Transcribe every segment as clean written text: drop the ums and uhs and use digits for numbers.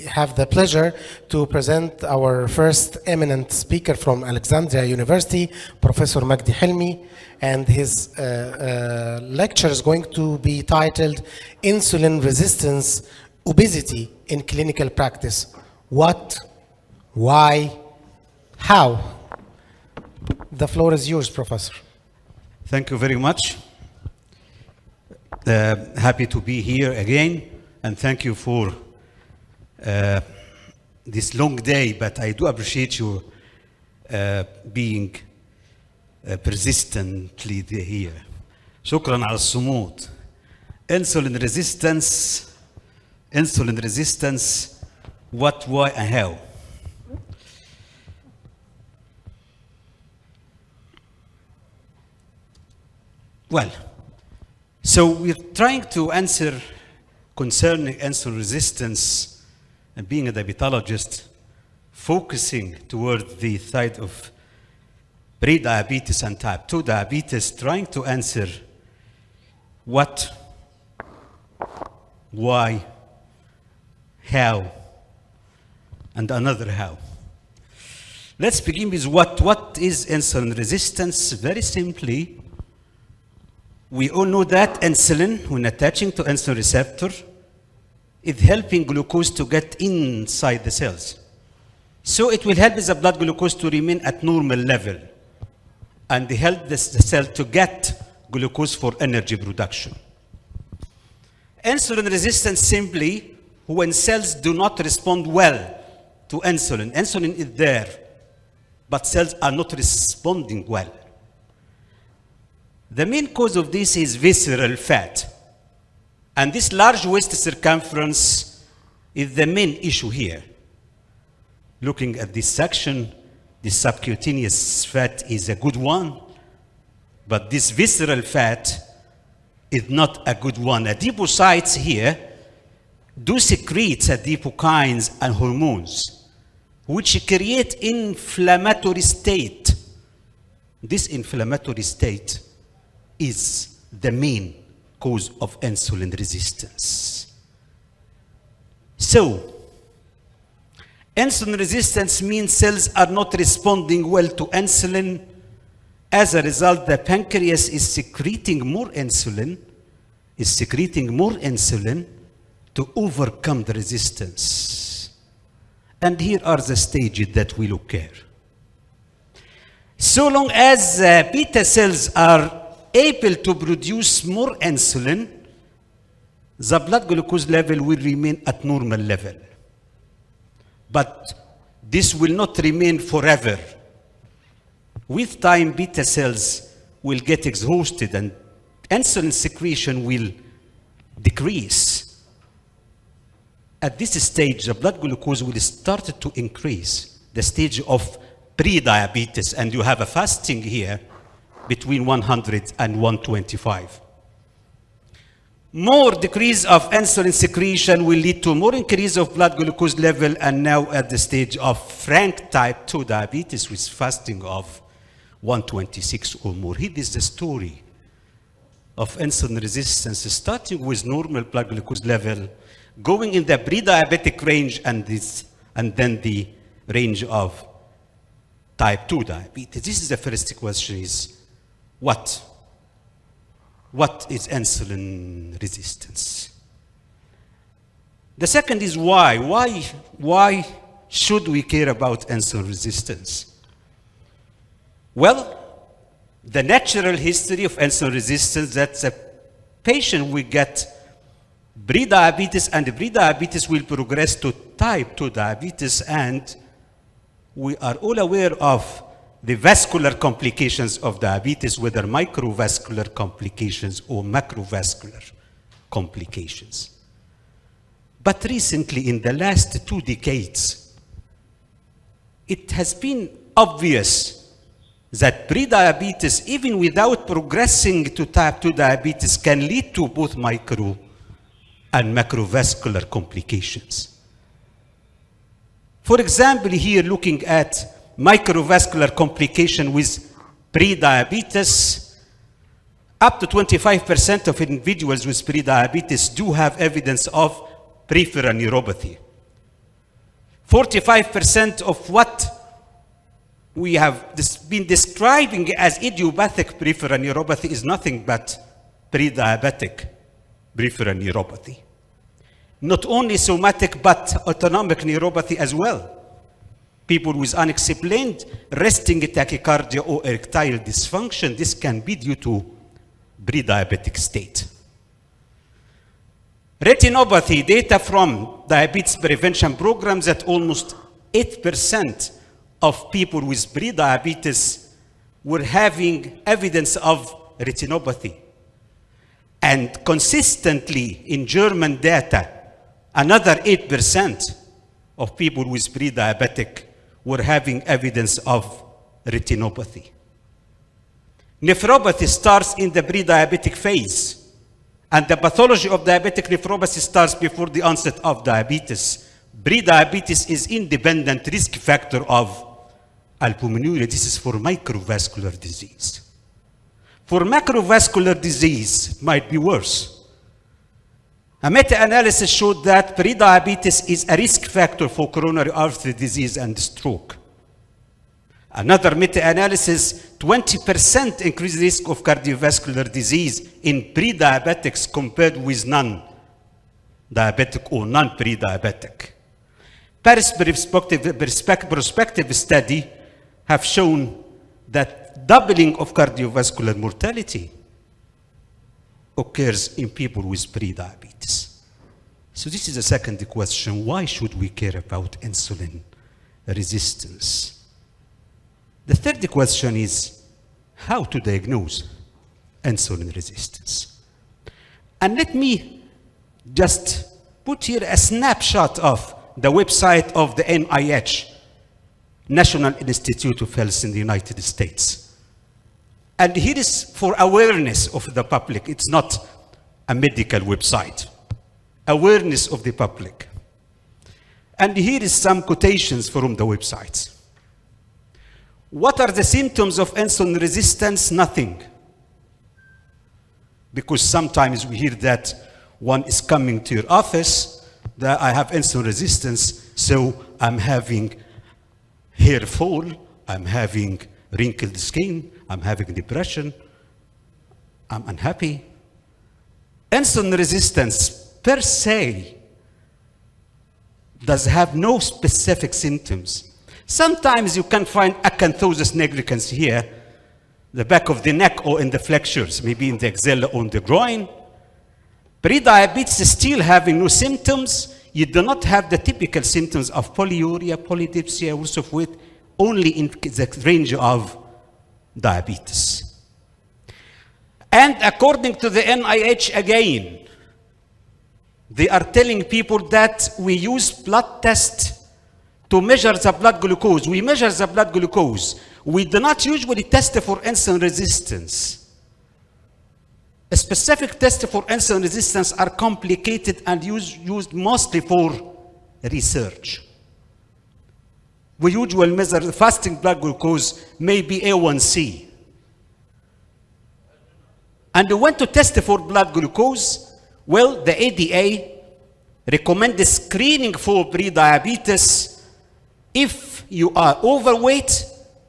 have the pleasure to present our first eminent speaker from Alexandria University, Professor Magdy Helmy, and his lecture is going to be titled Insulin Resistance, Obesity in Clinical Practice. What, why, how? The floor is yours, Professor. Thank you very much. Happy to be here again, and thank you for this long day, but I do appreciate you being persistently here. شكرا على الصمود. Insulin resistance, what, why, and how. Well, so we're trying to answer concerning insulin resistance, and being a diabetologist, focusing toward the side of pre-diabetes and type 2 diabetes, trying to answer what, why, how, and another how. Let's begin with what. What is insulin resistance? Very simply, we all know that insulin, when attaching to insulin receptor, is helping glucose to get inside the cells. So it will help the blood glucose to remain at normal level and help the cell to get glucose for energy production. Insulin resistance simply when cells do not respond well to insulin. Insulin is there, but cells are not responding well. The main cause of this is visceral fat. And this large waist circumference is the main issue here. Looking at this section, the subcutaneous fat is a good one, but this visceral fat is not a good one. Adipocytes here do secrete adipokines and hormones, which create inflammatory state. This inflammatory state is the main cause of insulin resistance. So, insulin resistance means cells are not responding well to insulin. As a result, the pancreas is secreting more insulin to overcome the resistance. And here are the stages that we look at. So long as beta cells are able to produce more insulin, the blood glucose level will remain at normal level. But this will not remain forever. With time, beta cells will get exhausted and insulin secretion will decrease. At this stage, the blood glucose will start to increase, the stage of pre-diabetes, and you have a fasting here between 100 and 125. More decrease of insulin secretion will lead to more increase of blood glucose level, and now at the stage of frank type 2 diabetes with fasting of 126 or more. Here is the story of insulin resistance, starting with normal blood glucose level, going in the pre-diabetic range, and then the range of type 2 diabetes. This is the first question is, what is insulin resistance? The second is why. Why should we care about insulin resistance? Well, the natural history of insulin resistance, that the patient will get pre-diabetes, and the pre-diabetes will progress to type 2 diabetes, and we are all aware of the vascular complications of diabetes, whether microvascular complications or macrovascular complications. But recently, in the last 2 decades, it has been obvious that pre-diabetes, even without progressing to type 2 diabetes, can lead to both micro and macrovascular complications. For example, here looking at microvascular complication with pre-diabetes, up to 25% of individuals with pre-diabetes do have evidence of peripheral neuropathy. 45% of what we have been describing as idiopathic peripheral neuropathy is nothing but pre-diabetic peripheral neuropathy. Not only somatic, but autonomic neuropathy as well. People with unexplained resting tachycardia or erectile dysfunction, this can be due to pre-diabetic state. Retinopathy, data from diabetes prevention programs that almost 8% of people with pre-diabetes were having evidence of retinopathy. And consistently in German data, another 8% of people with pre-diabetic were having evidence of retinopathy. Nephropathy starts in the pre-diabetic phase, and the pathology of diabetic nephropathy starts before the onset of diabetes. Pre-diabetes is independent risk factor of albuminuria. This is for microvascular disease. For macrovascular disease, it might be worse. A meta-analysis showed that pre-diabetes is a risk factor for coronary artery disease and stroke. Another meta-analysis, 20% increased risk of cardiovascular disease in pre-diabetics compared with non-diabetic or non-pre-diabetic. Paris prospective study have shown that doubling of cardiovascular mortality occurs in people with pre-diabetes. So this is the second question. Why should we care about insulin resistance? The third question is how to diagnose insulin resistance. And let me just put here a snapshot of the website of the NIH, National Institute of Health in the United States. And here is for awareness of the public. It's not a medical website. Awareness of the public. And here is some quotations from the websites. What are the symptoms of insulin resistance? Nothing. Because sometimes we hear that one is coming to your office, that I have insulin resistance, so I'm having hair fall, I'm having wrinkled skin, I'm having depression, I'm unhappy. Insulin resistance per se does have no specific symptoms. Sometimes you can find acanthosis nigricans here, the back of the neck or in the flexures, maybe in the axilla or in the groin. Pre-diabetes is still having no symptoms. You do not have the typical symptoms of polyuria, polydipsia, loss of weight, only in the range of diabetes. And according to the NIH again, they are telling people that we use blood tests to measure the blood glucose. We measure the blood glucose. We do not usually test for insulin resistance. A specific tests for insulin resistance are complicated and used mostly for research. We usually measure the fasting blood glucose, maybe A1C. And when to test for blood glucose, well, the ADA recommends screening for pre-diabetes if you are overweight,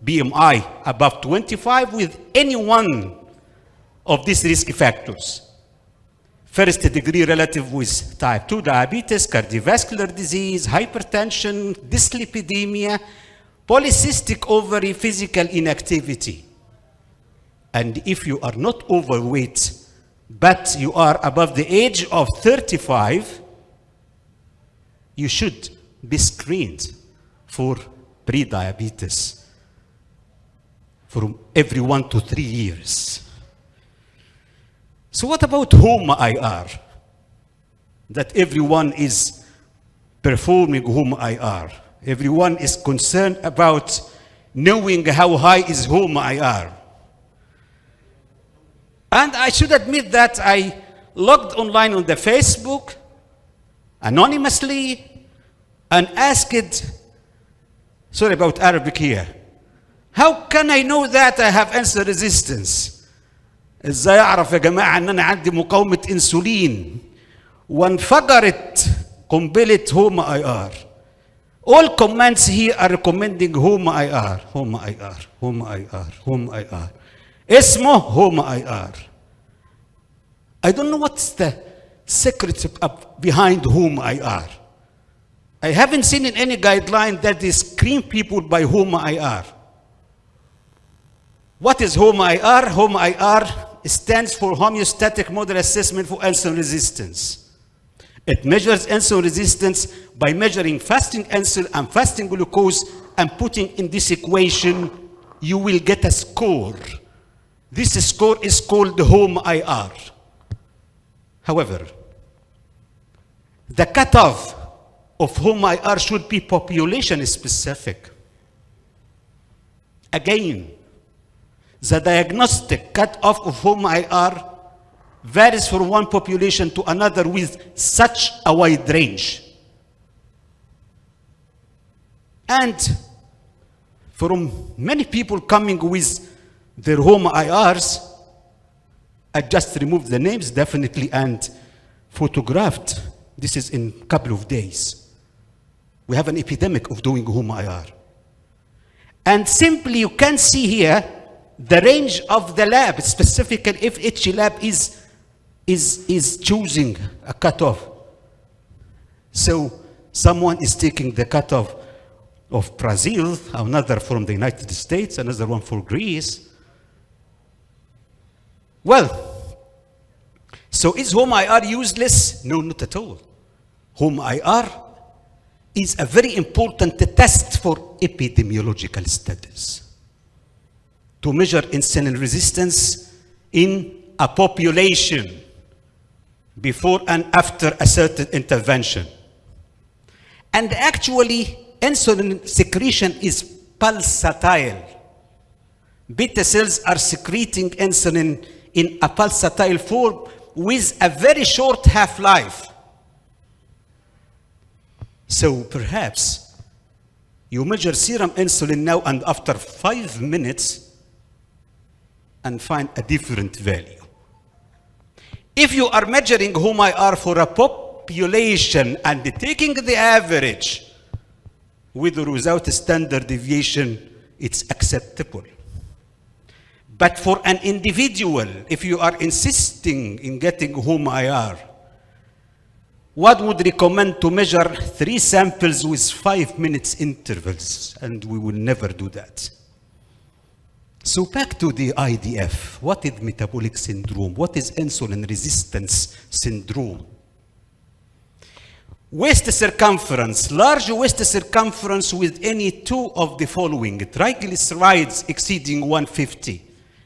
BMI above 25, with any one of these risk factors. First degree relative with type 2 diabetes, cardiovascular disease, hypertension, dyslipidemia, polycystic ovary, physical inactivity. And if you are not overweight, but you are above the age of 35, you should be screened for pre-diabetes from every 1 to 3 years. So what about home IR? That everyone is performing home IR. Everyone is concerned about knowing how high is home IR. And I should admit that I logged online on the Facebook anonymously and asked, sorry about Arabic here, how can I know that I have insulin resistance? ازاي اعرف يا جماعه ان انا عندي مقاومه انسولين وانفجرت قنبله هوم IR All comments here are recommending whom I are, whom I are, whom I are, whom I are. Ismo, whom I are. I don't know what's the secret behind whom I are. I haven't seen in any guideline that they screen people by whom I are. What is whom I are? Whom I are stands for homeostatic model assessment for insulin resistance. It measures insulin resistance by measuring fasting insulin and fasting glucose and putting in this equation, you will get a score. This score is called whom I are. However, the cutoff of whom I are should be population specific. Again, the diagnostic cutoff of whom I are varies from one population to another with such a wide range. And from many people coming with their whom IRs, I just removed the names definitely and photographed. This is in a couple of days. We have an epidemic of doing whom IR. And simply you can see here the range of the lab, specifically if each lab is choosing a cutoff. So someone is taking the cutoff of Brazil, another from the United States, another one for Greece. Well, so is whom IR useless? No, not at all. Whom IR is a very important test for epidemiological studies to measure insulin resistance in a population before and after a certain intervention. And actually, insulin secretion is pulsatile. Beta cells are secreting insulin in a pulsatile form with a very short half-life. So perhaps you measure serum insulin now and after 5 minutes and find a different value. If you are measuring whom I are for a population and taking the average with or without a standard deviation, it's acceptable. But for an individual, if you are insisting in getting whom I are, what would recommend to measure 3 samples with 5 minutes intervals? And we will never do that. So back to the IDF. What is metabolic syndrome? What is insulin resistance syndrome? Waist circumference, large waist circumference with any two of the following: triglycerides exceeding 150,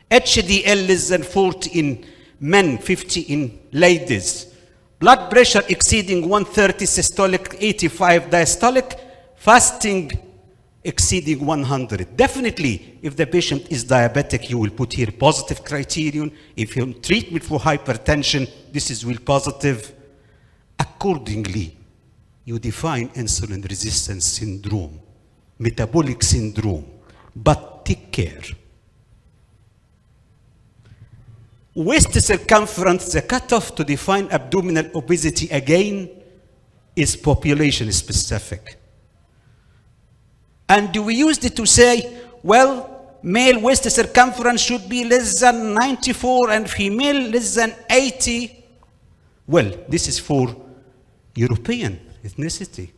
HDL less than 40 in men, 50 in ladies, blood pressure exceeding 130 systolic, 85 diastolic, fasting exceeding 100. Definitely, if the patient is diabetic, you will put here positive criterion. If you treatment for hypertension, this is will positive. Accordingly, you define insulin resistance syndrome, metabolic syndrome, but take care. Waist circumference, the cutoff to define abdominal obesity again is population specific. And we used it to say, well, male waist circumference should be less than 94 and female less than 80. Well, this is for European ethnicity.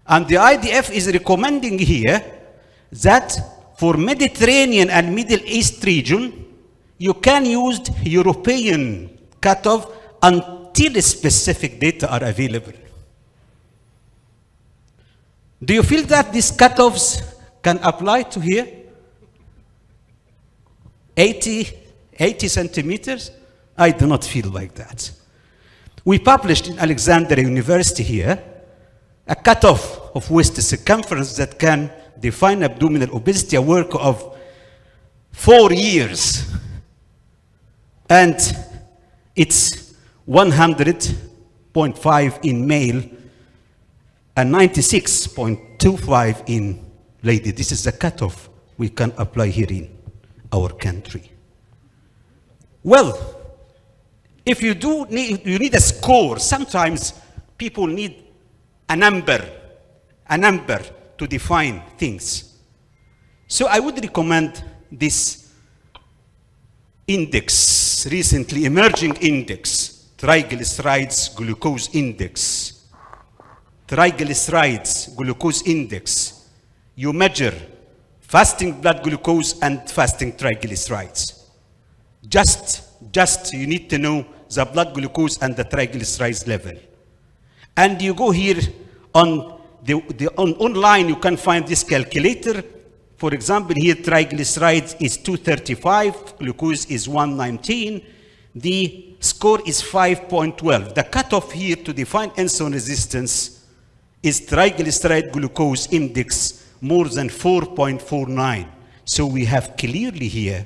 And the IDF is recommending here that for Mediterranean and Middle East region, you can use European cutoff until specific data are available. Do you feel that these cutoffs can apply to here? 80 centimeters? I do not feel like that. We published in Alexandria University here a cutoff of waist circumference that can define abdominal obesity, a work of 4 years. And it's 100.5 in male and 96.25 in lady. This is the cutoff we can apply here in our country. Well, if you need a score, sometimes people need a number, a number to define things. So I would recommend this index, recently emerging index, triglycerides glucose index. Triglycerides glucose index. You measure fasting blood glucose and fasting triglycerides. Just you need to know the blood glucose and the triglycerides level. And you go here on online, you can find this calculator. For example, here triglycerides is 235, glucose is 119. The score is 5.12. The cutoff here to define insulin resistance is triglyceride glucose index more than 4.49. So we have clearly here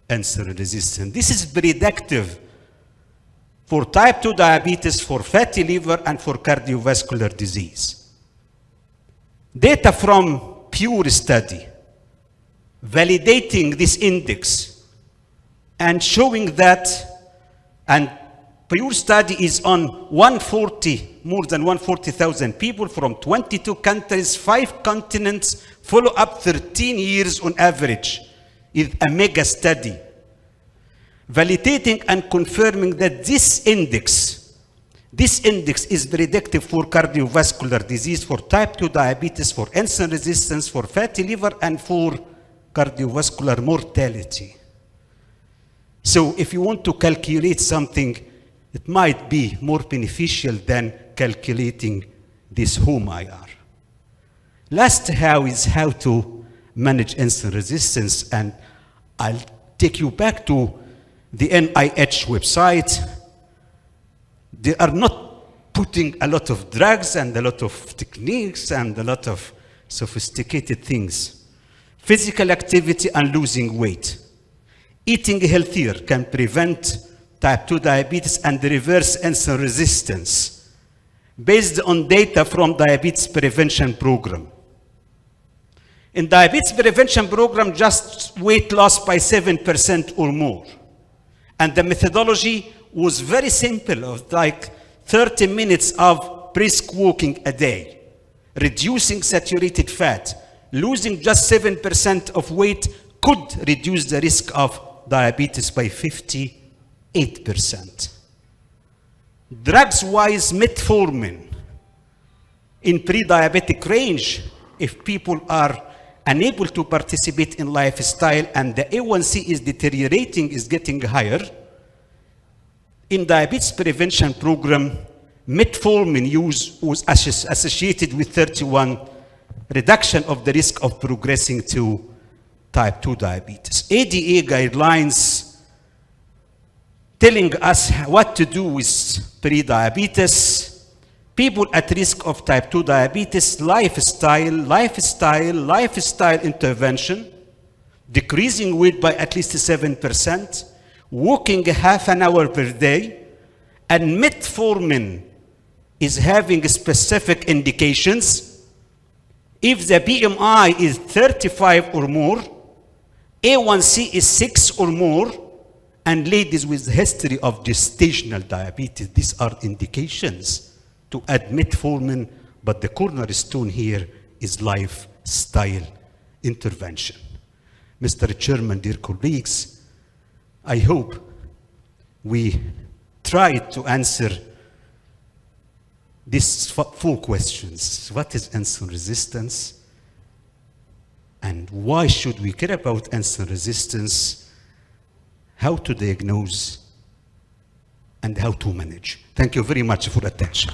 insulin resistance. This is predictive for type 2 diabetes, for fatty liver, and for cardiovascular disease. Data from Pure study validating this index and showing that, and Pure study is on more than 140,000 people from 22 countries, 5 continents, follow up 13 years on average, is a mega study. Validating and confirming that this index is predictive for cardiovascular disease, for type 2 diabetes, for insulin resistance, for fatty liver, and for cardiovascular mortality. So if you want to calculate something, it might be more beneficial than calculating this HOMA-IR. Last how is how to manage insulin resistance, and I'll take you back to the NIH website. They are not putting a lot of drugs and a lot of techniques and a lot of sophisticated things. Physical activity and losing weight. Eating healthier can prevent type 2 diabetes and reverse insulin resistance based on data from diabetes prevention program. In diabetes prevention program, just weight loss by 7% or more. And the methodology was very simple, of like 30 minutes of brisk walking a day, reducing saturated fat, losing just 7% of weight could reduce the risk of diabetes by 58%. Drugs-wise, metformin in pre-diabetic range, if people are unable to participate in lifestyle and the A1C is deteriorating, is getting higher. In diabetes prevention program, metformin use was associated with 31 reduction of the risk of progressing to type 2 diabetes. ADA guidelines telling us what to do with pre-diabetes, people at risk of type 2 diabetes, lifestyle intervention, decreasing weight by at least 7%, walking half an hour per day, and metformin is having specific indications. If the BMI is 35 or more, A1C is 6 or more, and ladies with history of gestational diabetes, these are indications to add metformin, but the cornerstone here is lifestyle intervention. Mr. Chairman, dear colleagues, I hope we tried to answer these 4 questions. What is insulin resistance? And why should we care about insulin resistance? How to diagnose and how to manage. Thank you very much for attention.